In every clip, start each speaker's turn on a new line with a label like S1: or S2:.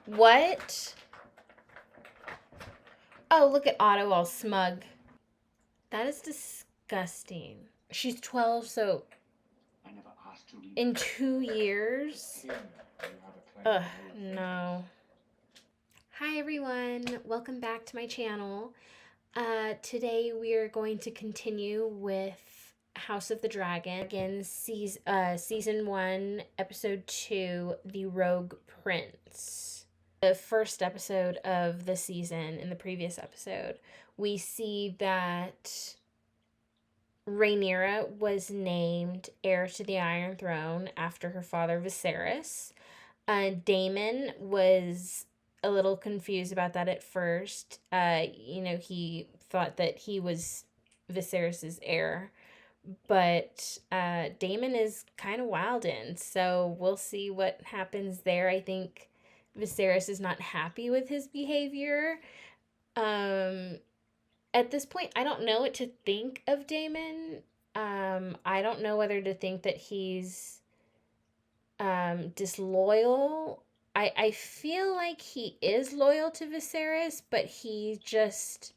S1: What? Oh, look at Otto all smug. That is disgusting. She's 12, so in 2 years? Ugh, no. Hi everyone, welcome back to my channel. Today we are going to continue with House of the Dragon, season 1, episode 2, The Rogue Prince. The first episode of the season, in the previous episode, we see that Rhaenyra was named heir to the Iron Throne after her father Viserys. Daemon was a little confused about that at first. He thought that he was Viserys's heir, but Daemon is kind of Wilden, so we'll see what happens there. I think Viserys is not happy with his behavior. At this point, I don't know what to think of Daemon. I don't know whether to think that he's disloyal. I feel like he is loyal to Viserys, but he just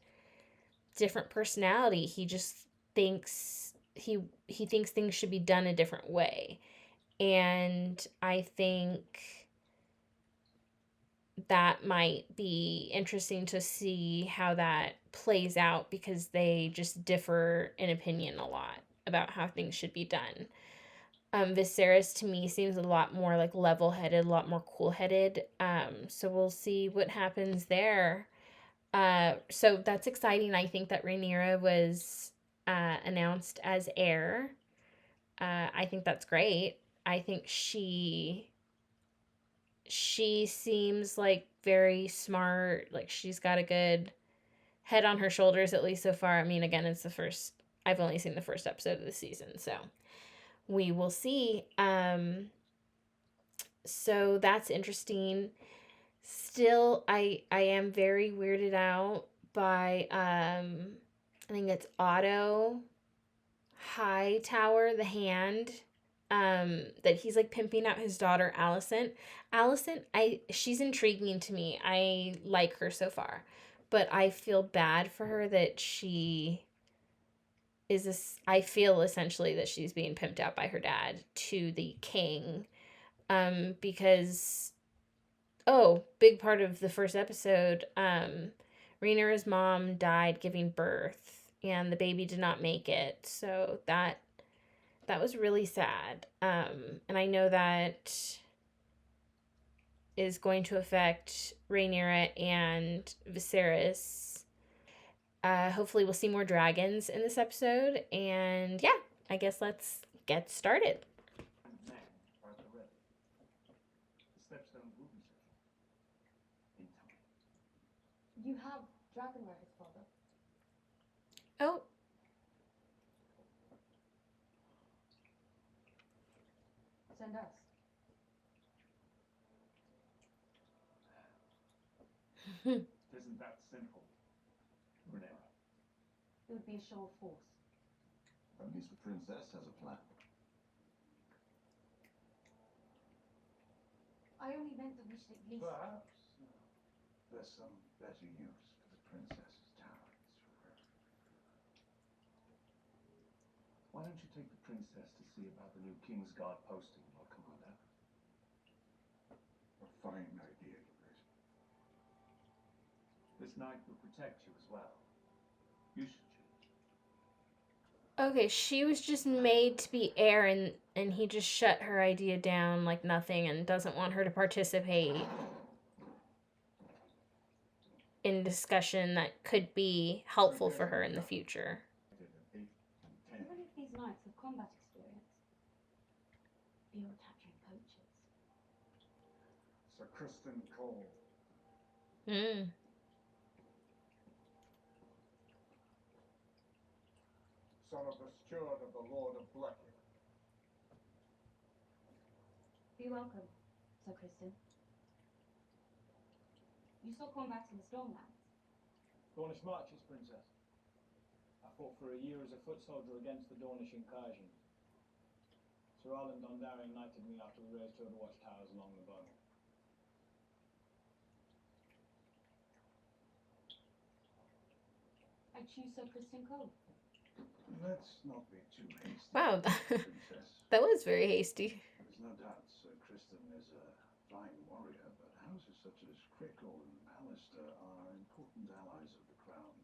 S1: different personality. He just thinks he thinks things should be done a different way. And I think that might be interesting to see how that plays out, because they just differ in opinion a lot about how things should be done. Viserys to me seems a lot more like level-headed, a lot more cool-headed. So we'll see what happens there. So that's exciting. I think that Rhaenyra was announced as heir. I think that's great. I think she seems like very smart. Like, she's got a good head on her shoulders, at least so far. I mean, again, I've only seen the first episode of the season, so we will see. So that's interesting. Still, I am very weirded out by I think it's Otto Hightower, the Hand, that he's like pimping out his daughter Alicent. She's intriguing to me. I like her so far, but I feel bad for her that I feel essentially that she's being pimped out by her dad to the king, because big part of the first episode, Rhaenyra's mom died giving birth, and the baby did not make it. So that was really sad. And I know that is going to affect Rhaenyra and Viserys. Hopefully we'll see more dragons in this episode. And yeah, I guess let's get started.
S2: You have dragon riders, father.
S1: Oh.
S2: Send us.
S3: Isn't that simple, Rhaenyra?
S2: It would be a show of force.
S3: At least the princess has a plan.
S2: I only meant that we should at least...
S3: Perhaps there's some better use for the princess's talents. Why don't you take the princess to see about the new Kingsguard posting, Lord Commander? A fine idea, Gilbert. This knight will protect you as well. You should choose.
S1: Okay, she was just made to be heir, and he just shut her idea down like nothing and doesn't want her to participate in discussion that could be helpful for her in the future.
S2: Even if these knights have combat experience, you're capturing poachers.
S3: Sir Criston Cole. Son of the steward of the Lord of Blackwood.
S2: Be welcome, Sir Criston. You saw combat in the Stormlands.
S4: Dornish marches, Princess. I fought for a year as a foot soldier against the Dornish incursion. Sir Arlen Dondarrion knighted me after we raised her watchtowers along the Bone.
S2: I choose Sir Kristen Cole.
S3: Let's not be too hasty.
S1: Wow,
S3: Princess.
S1: that was very hasty.
S3: There's no doubt Sir Kristen is a fine warrior, but houses such as Crickle and Alistair are important allies of the crown.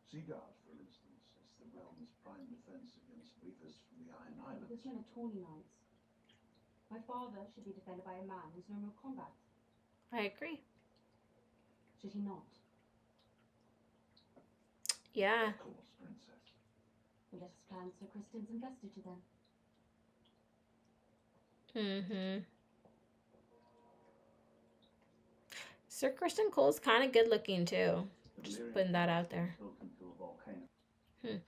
S3: Seaguard, for instance, is the realm's prime defense against reavers from the Iron Islands.
S2: There's men are Tawny Knights. My father should be defended by a man who's known real combat.
S1: I agree.
S2: Should he not?
S1: Yeah.
S3: Of course, Princess.
S2: Well, let us plan Sir Kristen's investiture then.
S1: Mm-hmm. Sir Kristen Cole's kind of good looking too.
S3: The
S1: Just
S3: Valyrian
S1: putting that out
S3: castle
S1: there.
S3: is built into a volcano.
S1: Hmm.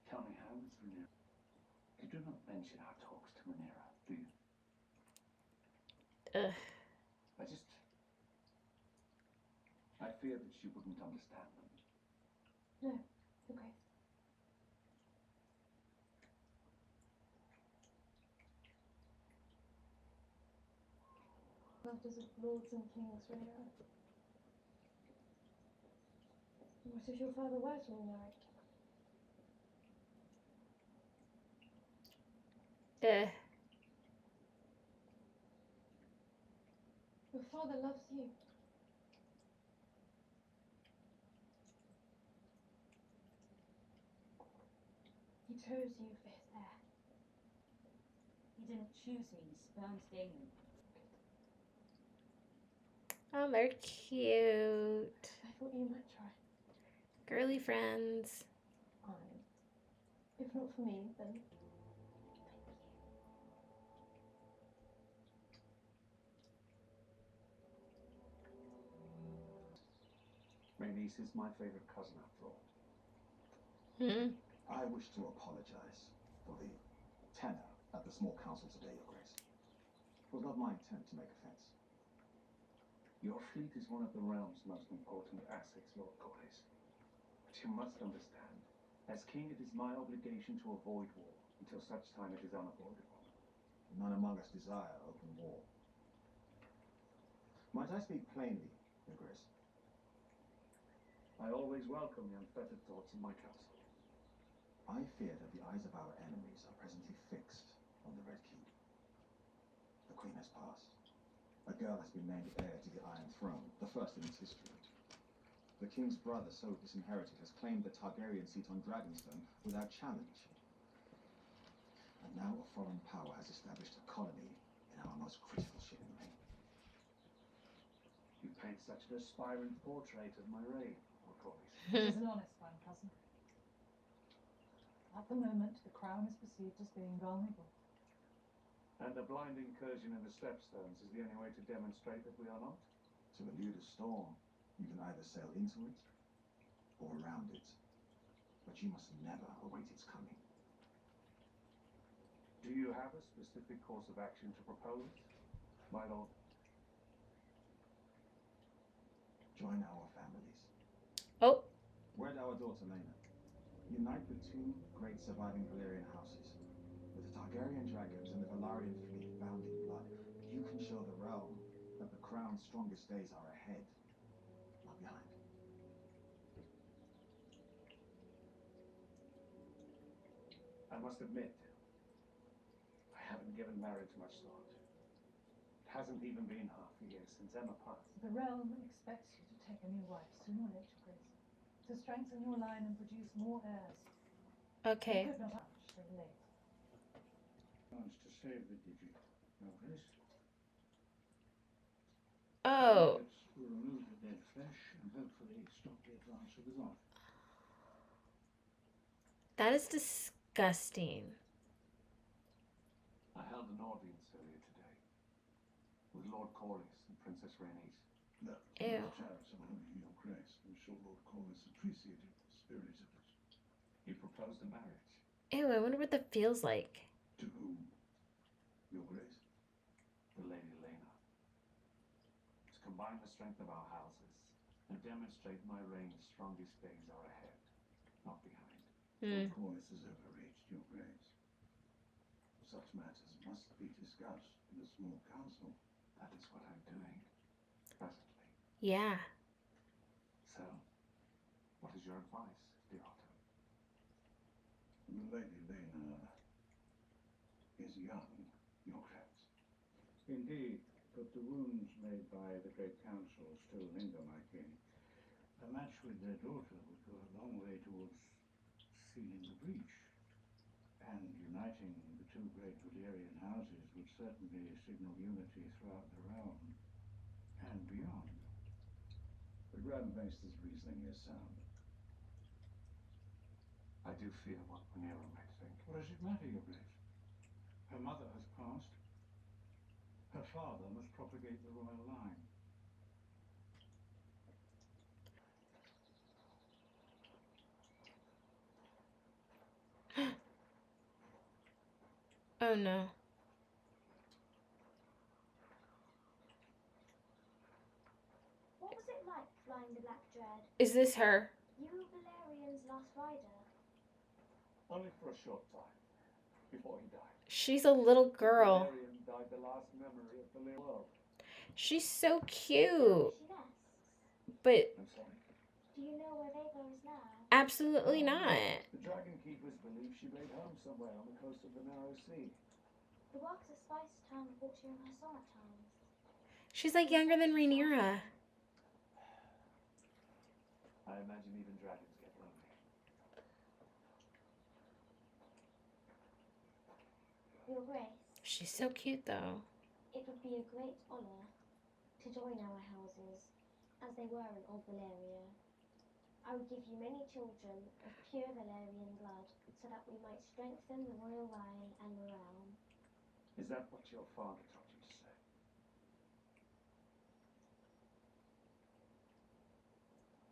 S3: Tell me, how is Rhaenyra? You do not mention our talks to Rhaenyra, do you?
S1: Ugh.
S3: I fear that she wouldn't understand them.
S2: No, okay.
S5: What does lords and kings really are? What if your father were to remarry? Your father loves you. He chose you for his heir.
S2: He didn't choose me, he spurned Damon.
S1: Oh, they're cute.
S5: I thought you might try.
S1: Girly friends.
S5: Fine. If not for me, then
S3: Rhaenys is my favorite cousin after all.
S1: Hmm.
S6: I wish to apologize for the tenor at the small council today, Your Grace. It was not my intent to make offense.
S3: Your fleet is one of the realm's most important assets, Lord Corlys. But you must understand, as king, it is my obligation to avoid war until such time it is unavoidable.
S6: None among us desire open war. Might I speak plainly, Your Grace?
S3: I always welcome the unfettered thoughts of my council.
S6: I fear that the eyes of our enemies are presently fixed on the Red Keep. The Queen has passed. A girl has been named heir to the Iron Throne, the first in its history. The king's brother, so disinherited, has claimed the Targaryen seat on Dragonstone without challenge. And now a foreign power has established a colony in our most critical shipping lane.
S3: You paint such an aspirant portrait of my reign, Lord Corlys.
S7: It is an honest one, cousin. At the moment, the crown is perceived as being vulnerable.
S3: And a blind incursion in the Stepstones is the only way to demonstrate that we are not?
S6: To elude a storm, you can either sail into it or around it. But you must never await its coming.
S3: Do you have a specific course of action to propose, my lord?
S6: Join our families.
S1: Oh.
S6: Wed our daughter Laena. Unite the two great surviving Valyrian houses. With the Targaryen dragons and the Velaryon fleet bound in blood, you can show the realm that the crown's strongest days are ahead, not behind.
S3: I must admit, I haven't given marriage much thought. It hasn't even been half a year since Emma passed.
S7: The realm expects you to take a new wife sooner or later, Grace, to strengthen your line and produce more heirs.
S1: Okay.
S7: You could not much too late.
S3: Managed to save the Digi, no Grace.
S1: Oh.
S3: Will remove the dead flesh and hopefully stop the advance of the god.
S1: That is disgusting.
S3: I held an audience earlier today with Lord Corlys and Princess Rhaenys.
S8: No,
S1: Ew.
S8: Your Grace. I'm sure Lord Corlys appreciated the spirit of it.
S3: He proposed a marriage.
S1: Ew, I wonder what that feels like.
S8: To whom? Your Grace.
S3: The Lady Laena. To combine the strength of our houses
S9: and demonstrate my reign's strongest days are ahead, not behind.
S3: Lord Corlys has overreached, Your Grace. Such matters must be discussed in a small council.
S9: That is what I'm doing presently.
S1: Yeah.
S9: So, what is your advice, dear Otto?
S3: Lady Lena is young, Your Grace.
S8: Indeed, but the wounds made by the Great Council still linger, my king. A match with their daughter would go a long way towards sealing the breach. And uniting the two great Valyrian houses would certainly signal unity throughout the realm and beyond.
S3: The Grand Maester's reasoning is sound.
S9: I do fear what Rhaenyra might think.
S8: What does it matter, Your Grace? Her mother has passed. Her father must propagate the royal line.
S1: Oh no.
S2: What was it like flying the Black Dread?
S1: Is this her?
S2: You were Valerian's last rider.
S4: Only for a short time, before he died.
S1: She's a little girl.
S4: Valerian died the last memory of the little world.
S1: She's so cute.
S2: She rests.
S1: But
S4: I'm sorry.
S2: Do you know where Vhagar is now?
S1: absolutely not.
S4: The Dragon Keepers believe she made home somewhere on the coast of the Narrow Sea.
S2: The walks at Spice Town report hearing her song at times.
S1: She's like younger than Rhaenyra.
S9: I imagine even dragons get lonely.
S2: Your Grace,
S1: She's so cute though.
S2: it would be a great honour to join our houses, as they were in Old Valyria. I would give you many children of pure Valerian blood, so that we might strengthen the royal line and the realm.
S9: Is that what your father taught you to say?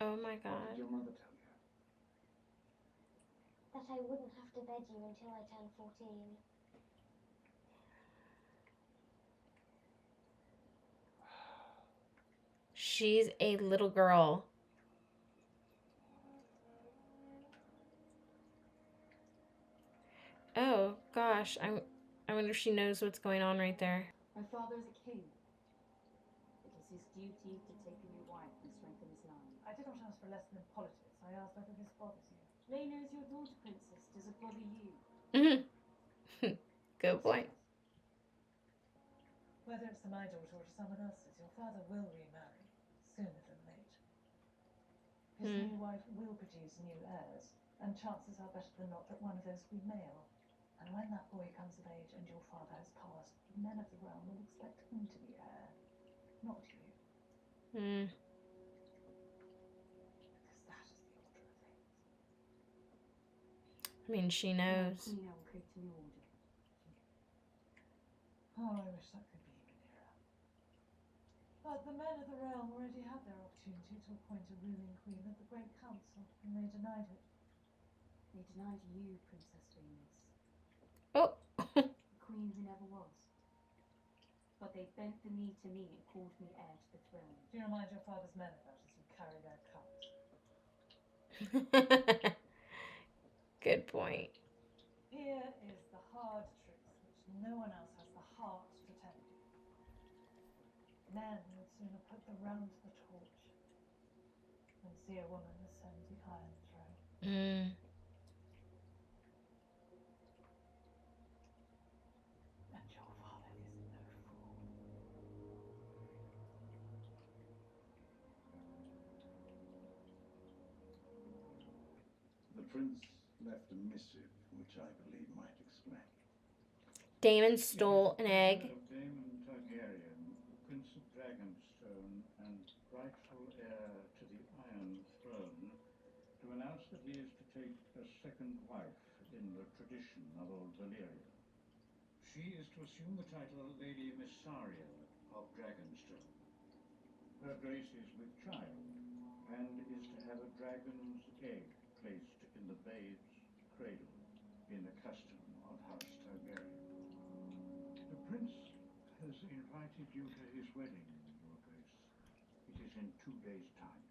S1: Oh my
S9: What
S1: god.
S9: did your mother tell you?
S2: That I wouldn't have to bed you until I turned 14.
S1: She's a little girl. Oh gosh, I wonder if she knows what's going on right there.
S10: My father is a king. It is his duty to take a new wife and strengthen his line.
S7: I did not ask for a lesson in politics. I asked whether this bothers you.
S10: Lena is your daughter, princess. Does it bother you?
S1: Good point.
S7: Whether it's to my daughter or to someone else's, your father will remarry, sooner than late. His new wife will produce new heirs, and chances are better than not that one of those will be male. And when that boy comes of age and your father has passed, men of the realm will expect him to be heir, not you.
S1: Hmm.
S7: Because that is the order of things.
S1: I mean, she knows.
S10: Queen, I will create a new order.
S7: Oh, I wish that could be Rhaenyra. But the men of the realm already had their opportunity to appoint a ruling queen at the Great Council, and they denied it.
S10: They denied you, Princess Venus,
S1: Oh.
S10: the queen who never was. But they bent the knee to me and called me heir to the throne.
S7: Do you remind your father's men of that as you carry their cups?
S1: Good point.
S7: Here is the hard truth, which no one else has the heart to tell you. Men would sooner put the realm to the torch than see a woman ascend the Iron Throne. And your father is no fool.
S3: The prince left a missive, which I believe might explain.
S1: Daemon stole an egg.
S8: Of Daemon Targaryen, Prince of Dragonstone and rightful heir to the Iron Throne, to announce that he is to take a second wife in the tradition of Old Valyria. She is to assume the title Lady Mysaria of Dragonstone. Her grace is with child, and is to have a dragon's egg placed in the babe's cradle, in the custom of House Targaryen. The prince has invited you to his wedding, Your Grace. It is in 2 days' time.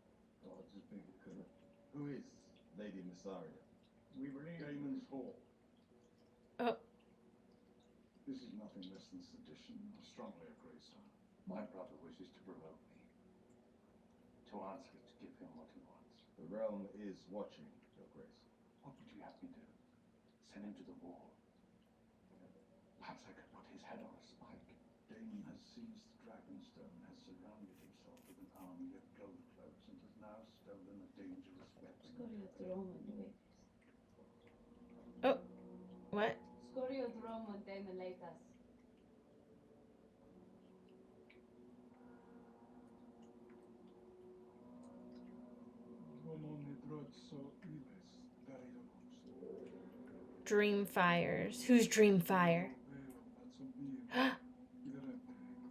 S6: God, just big it could. Who is Lady Missaria?
S3: We believe Daemon's Hall.
S1: Oh.
S3: This is nothing less than sedition. I strongly agree, sir.
S9: My brother wishes to provoke me. To answer it, to give him what he wants.
S6: The realm is watching, Your Grace.
S9: What would you have me do? Send him to the wall? Perhaps I could put his head on a spike.
S3: Daemon has seized the Dragonstone, has surrounded himself with an army of gold cloaks, and has now stolen a dangerous weapon.
S1: Oh. What?
S10: Scorio Dromo Daemon Leitas.
S1: Dreamfires. Who's Dreamfire?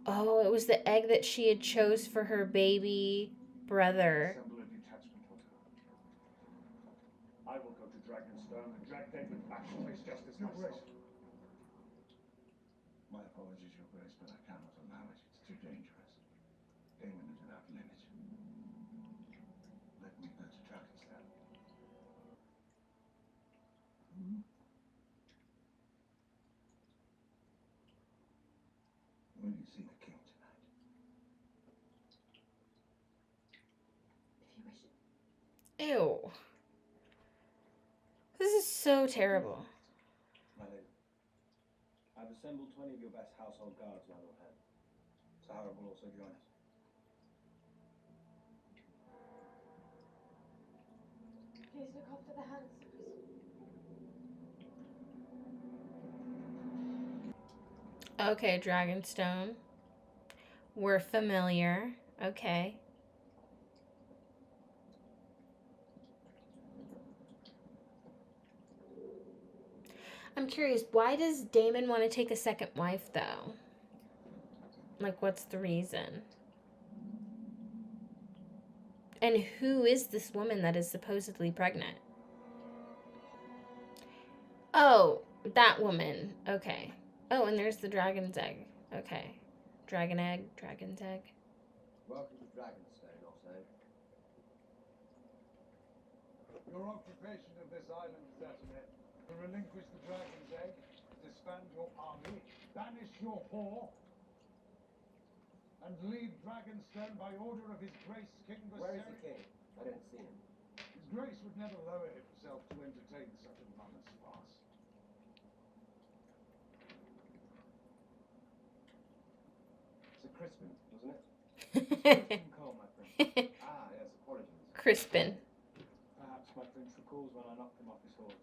S1: Oh, it was the egg that she had chose for her baby brother.
S9: Assemble a detachment or two.
S8: I will go to Dragonstone and drag Daemon back to face justice
S3: Your
S8: myself.
S3: Grace. My apologies, Your Grace, but I cannot allow it. It's too dangerous. Daemon is without limit. Let me go to Dragonstone. Will you see the king tonight?
S5: If you wish it.
S1: Ew. This is so terrible.
S4: My lady, I've assembled 20 of your best household guards, my lord head. Sahara will also join us.
S5: Please look after the hands.
S1: Okay, Dragonstone. We're familiar. Okay. I'm curious, why does Daemon want to take a second wife, though? Like, what's the reason? And who is this woman that is supposedly pregnant? Oh, that woman. Okay. Oh, and there's the dragon's egg. Okay. Dragon egg, dragon's egg.
S11: Welcome to Dragonstone, Otto.
S3: Your occupation of this island is at an end. To relinquish the dragon's egg, disband your army, banish your whore, and leave Dragonstone by order of His Grace King Viserys.
S11: Where is the king? I don't see him.
S3: His Grace would never lower himself to entertain such a mammoth farce.
S11: Sir Crispin, wasn't it?
S4: Crispin Cole, my prince.
S11: Ah, yes, apologies.
S1: Crispin.
S4: Perhaps my prince recalls when I knocked him off his horse.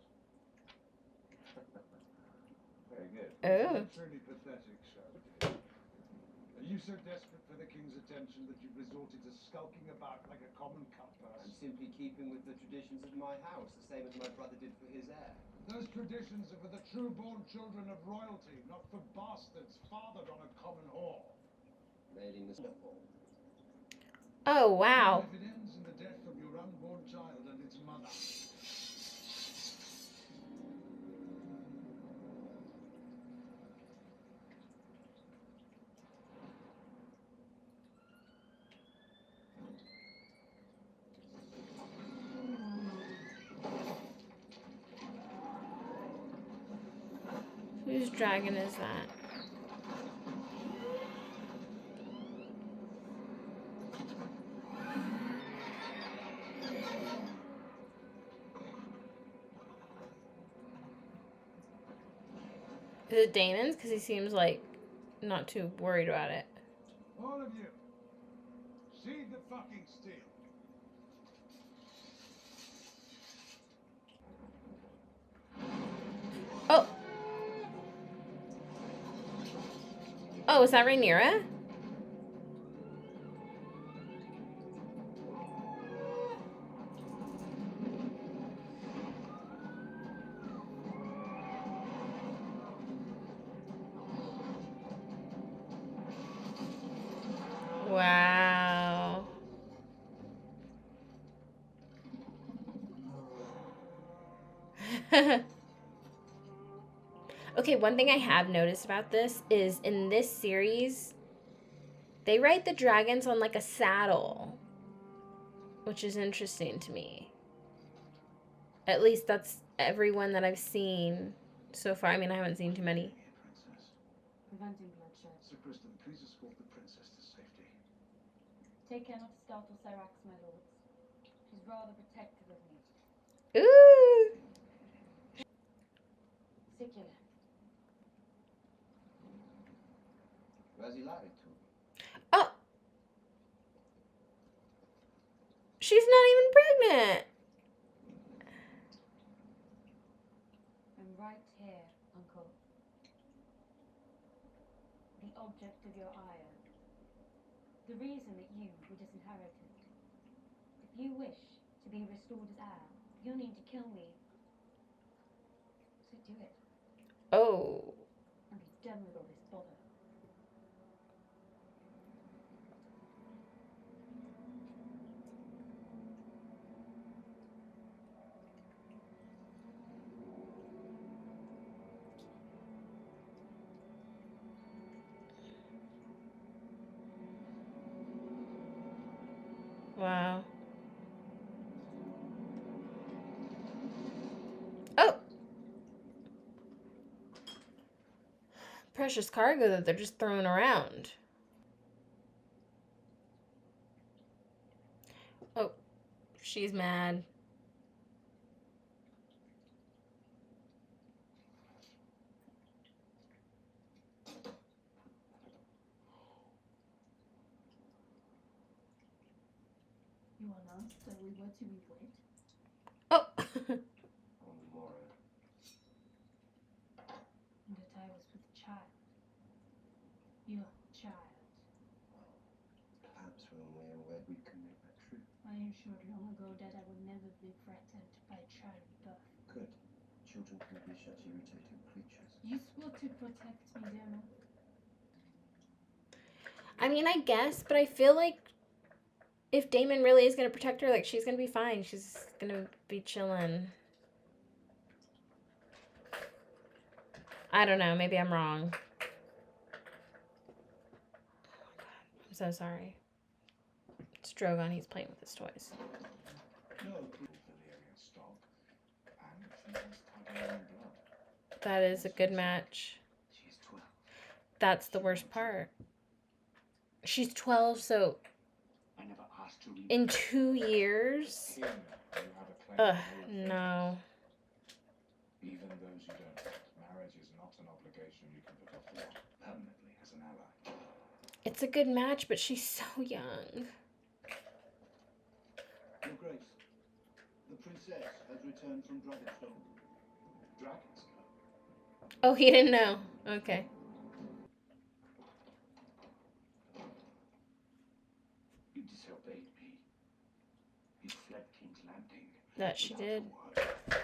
S11: Very good.
S1: Oh.
S3: Truly pathetic show, dear. Are you so desperate for the king's attention that you've resorted to skulking about like a common cutpurse?
S11: I'm simply keeping with the traditions of my house, the same as my brother did for his heir.
S3: Those traditions are for the true-born children of royalty, not for bastards fathered on a common whore.
S11: Lady Missaria.
S1: Oh, wow.
S3: If it ends in the death of your unborn child and its mother.
S1: Whose dragon is that? Is it Daemon's? Because he seems like not too worried about it.
S3: All of you, sheathe the fucking steel.
S1: Oh. Oh, is that Rhaenyra? Wow. Okay, one thing I have noticed about this is in this series, they ride the dragons on like a saddle. which is interesting to me. At least that's everyone that I've seen so far. I mean, I haven't seen too many.
S10: Preventing bloodshed.
S3: Sir Kristen, please escort the princess to safety.
S10: Take care not to startle Syrax, my lords. She's rather protective of me.
S1: Ooh!
S11: Sikila. Where's he married to?
S1: Oh! She's not even pregnant!
S10: I'm right here, Uncle. The object of your ire. The reason that you were disinherited. If you wish to be restored as heir, you'll need to kill me. So do it.
S1: Oh.
S10: And be done with all this bother.
S1: Wow. Oh! Precious cargo that they're just throwing around. Oh, she's mad.
S10: You announced that we were to be wed.
S1: Oh!
S11: On the morrow.
S10: And that I was with child. Your child.
S11: Perhaps when we are wed, we can make that true.
S10: I ensured long ago that I would never be threatened by childbirth.
S11: Good. Children can be such irritating creatures.
S10: You swore to protect me, Demo.
S1: I mean, I guess, but I feel like if Damon really is going to protect her, like, she's going to be fine. She's going to be chilling. I don't know. Maybe I'm wrong. I'm so sorry. It's Drogon. He's playing with his toys.
S9: No, Valyrian stock, and she has Targaryen blood.
S1: That is a good match.
S11: She's 12.
S1: That's the worst part. She's 12, so
S9: I never asked to read.
S1: in 2 years?
S9: King, you have a claim
S1: Ugh,
S9: to all
S1: no.
S9: things. Even those you don't. Marriage is not an obligation you can put off for permanently as an ally.
S1: It's a good match, but she's so young.
S3: Your Grace, the princess has returned from Dragonstone.
S9: Dragonstone?
S1: Oh, he didn't know. Okay.
S9: You disobeyed me. You fled King's Landing.
S1: That she
S9: without
S1: did.
S9: a word.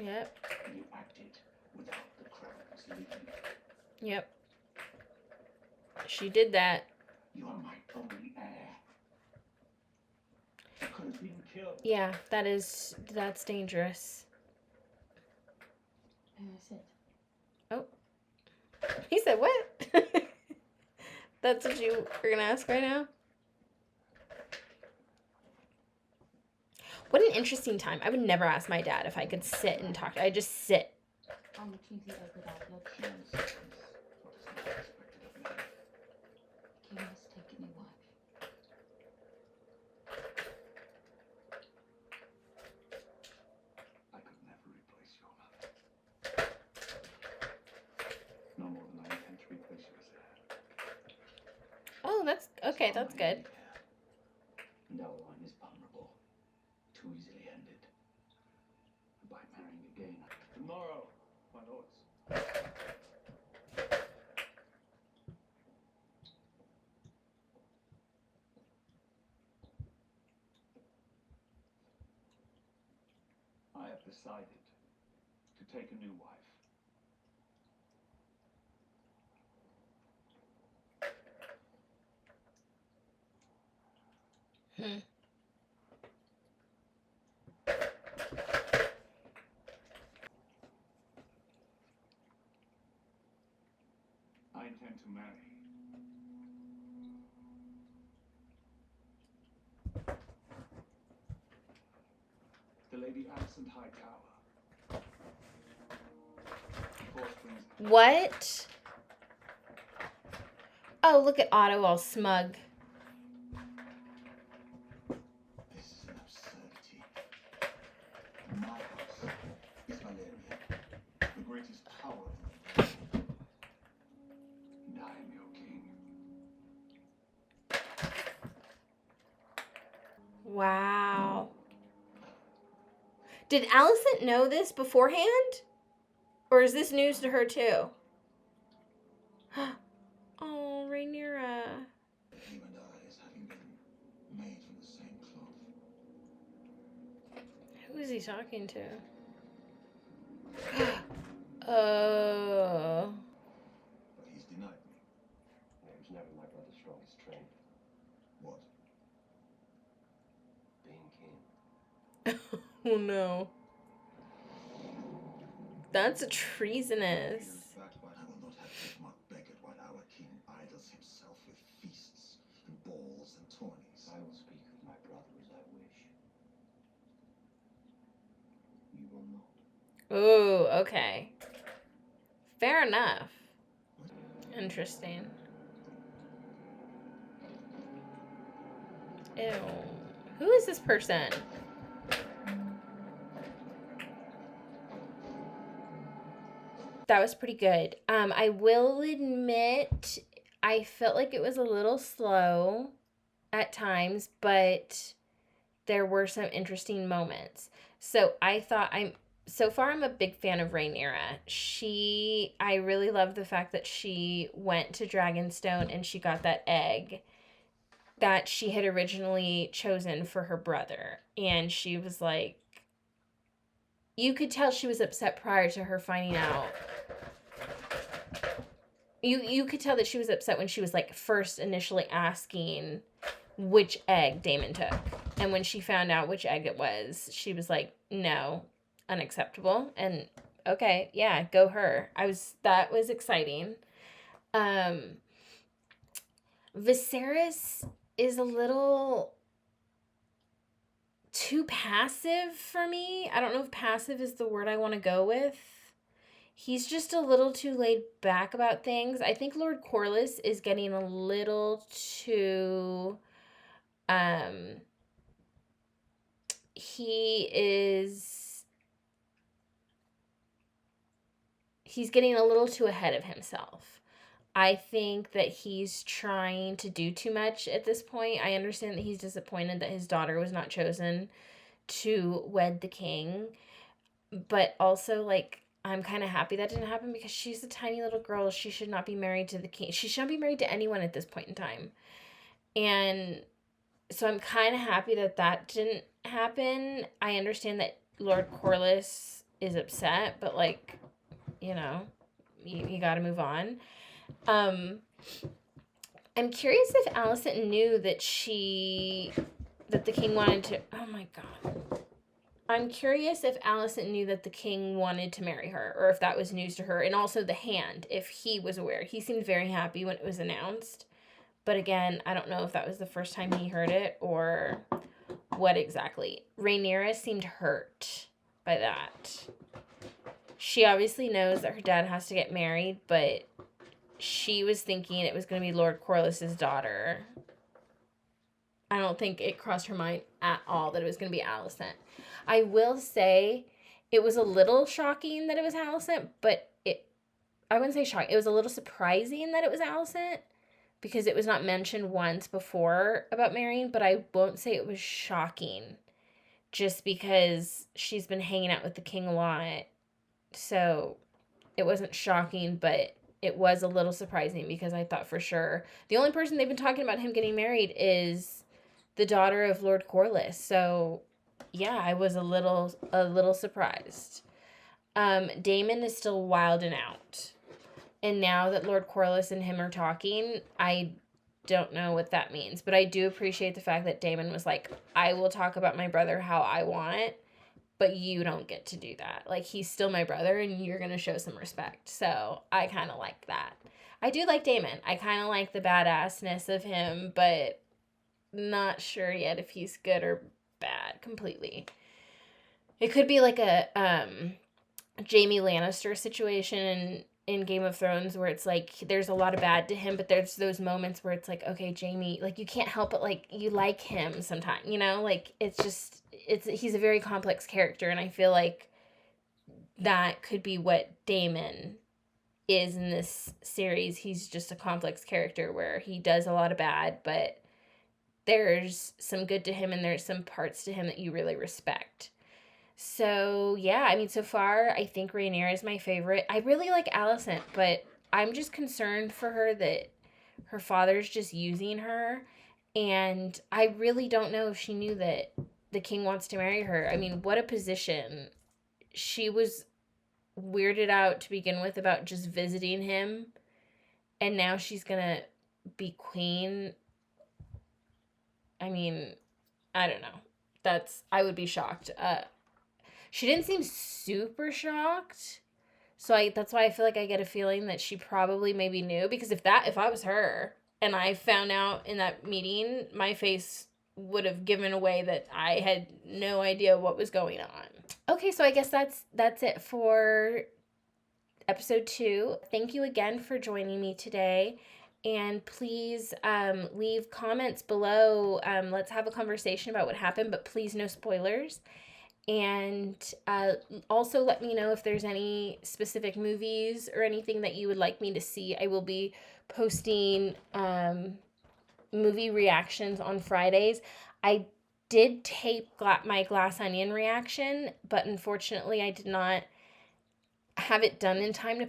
S1: Yep.
S9: And you acted without the crown's leave.
S1: Yep. She did that.
S9: You are my only heir. You could have been killed.
S1: Yeah, that's dangerous.
S10: And I said,
S1: Oh. He said what? That's what you were gonna ask right now? What an interesting time. I would never ask my dad if I could sit and talk. I just sit.
S10: I'm treating her without
S9: She
S10: bloodshed.
S9: insists what is not expected of me.
S10: King has taken a wife.
S9: I could never replace your mother. No more than I intend to replace you as heir.
S1: Oh, that's okay. That's good.
S9: And our line is vulnerable, too easily ended. By marrying again.
S4: Tomorrow, my lords.
S9: I have decided to take a new wife.
S1: Hmm.
S9: I intend to marry. Lady Alicent Hightower.
S1: What? Oh, look at Otto all smug.
S6: This is an absurdity. My house is Valeria, the greatest power in the world.
S9: And I am your king.
S1: Wow. Did Alicent know this beforehand? Or is this news to her too? Oh, Rhaenyra.
S6: You and I as having been made from the same cloth.
S1: Who is he talking to? Oh.
S6: But he's denied me.
S11: It was never my brother's strongest trait.
S6: What?
S11: Being king.
S1: Oh no. That's treasonous.
S6: I will not have Bismarck beggared while our king idles himself with feasts and balls and tourneys.
S11: I will speak of my brother as I wish. You will not.
S1: Ooh, okay. Fair enough. Interesting. Ew. Who is this person? That was pretty good. I will admit, I felt like it was a little slow at times, but there were some interesting moments. So I thought so far I'm a big fan of Rhaenyra. I really love the fact that she went to Dragonstone and she got that egg that she had originally chosen for her brother. And she was like, you could tell she was upset prior to her finding out. You could tell that she was upset when she was like first initially asking which egg Daemon took. And when she found out which egg it was, she was like, no, unacceptable. And okay, yeah, go her. That was exciting. Viserys is a little too passive for me. I don't know if passive is the word I want to go with. He's just a little too laid back about things. I think Lord Corlys is getting a little too he's getting a little too ahead of himself. I think that he's trying to do too much at this point. I understand that he's disappointed that his daughter was not chosen to wed the king. But also, like, I'm kind of happy that didn't happen because she's a tiny little girl. She should not be married to the king. She shouldn't be married to anyone at this point in time. And so I'm kind of happy that that didn't happen. I understand that Lord Corlys is upset, but, like, you know, you got to move on. I'm curious if Alicent knew that the king wanted to, oh my God. I'm curious if Alicent knew that the king wanted to marry her, or if that was news to her, and also the Hand, if he was aware. He seemed very happy when it was announced, but again, I don't know if that was the first time he heard it, or what exactly. Rhaenyra seemed hurt by that. She obviously knows that her dad has to get married, but she was thinking it was going to be Lord Corlys' daughter. I don't think it crossed her mind at all that it was going to be Alicent. I will say it was a little shocking that it was Alicent, but I wouldn't say shocking. It was a little surprising that it was Alicent because it was not mentioned once before about marrying, but I won't say it was shocking just because she's been hanging out with the king a lot. So it wasn't shocking, but it was a little surprising because I thought for sure the only person they've been talking about him getting married is the daughter of Lord Corlys. So yeah, I was a little surprised. Daemon is still wilding out. And now that Lord Corlys and him are talking, I don't know what that means. But I do appreciate the fact that Daemon was like, I will talk about my brother how I want, but you don't get to do that. Like, he's still my brother and you're going to show some respect. So I kind of like that. I do like Daemon. I kind of like the badassness of him, but not sure yet if he's good or bad completely. It could be like a Jaime Lannister situation in Game of Thrones where it's like there's a lot of bad to him, but there's those moments where it's like, okay, Jaime, like you can't help but like you like him sometimes, you know? Like he's a very complex character, and I feel like that could be what Daemon is in this series. He's just a complex character where he does a lot of bad, but there's some good to him and there's some parts to him that you really respect. So, yeah, I mean, so far, I think Rhaenyra is my favorite. I really like Alicent, but I'm just concerned for her that her father's just using her. And I really don't know if she knew that the king wants to marry her. I mean, what a position. She was weirded out to begin with about just visiting him. And now she's going to be queen. I mean, I don't know. I would be shocked. She didn't seem super shocked. So that's why I feel like I get a feeling that she probably maybe knew. Because if I was her and I found out in that meeting, my face would have given away that I had no idea what was going on. Okay, so I guess that's it for episode 2. Thank you again for joining me today. And please leave comments below. Let's have a conversation about what happened, but please no spoilers. And also let me know if there's any specific movies or anything that you would like me to see. I will be posting movie reactions on Fridays. I did tape my Glass Onion reaction, but unfortunately I did not have it done in time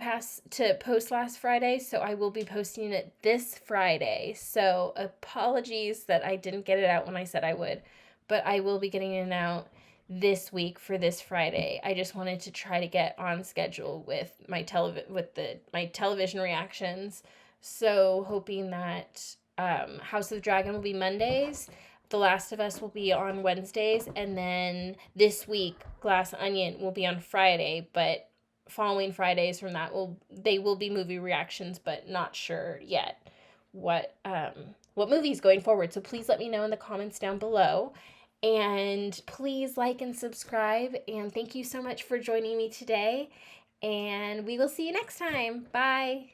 S1: to post last Friday, so I will be posting it this Friday. So apologies that I didn't get it out when I said I would, but I will be getting it out this week for this Friday. I just wanted to try to get on schedule with my television reactions. So hoping that House of the Dragon will be Mondays, The Last of Us will be on Wednesdays, and then this week Glass Onion will be on Friday, but following Fridays from that they will be movie reactions, but not sure yet what movies going forward. So please let me know in the comments down below. And please like and subscribe. And thank you so much for joining me today. And we will see you next time. Bye.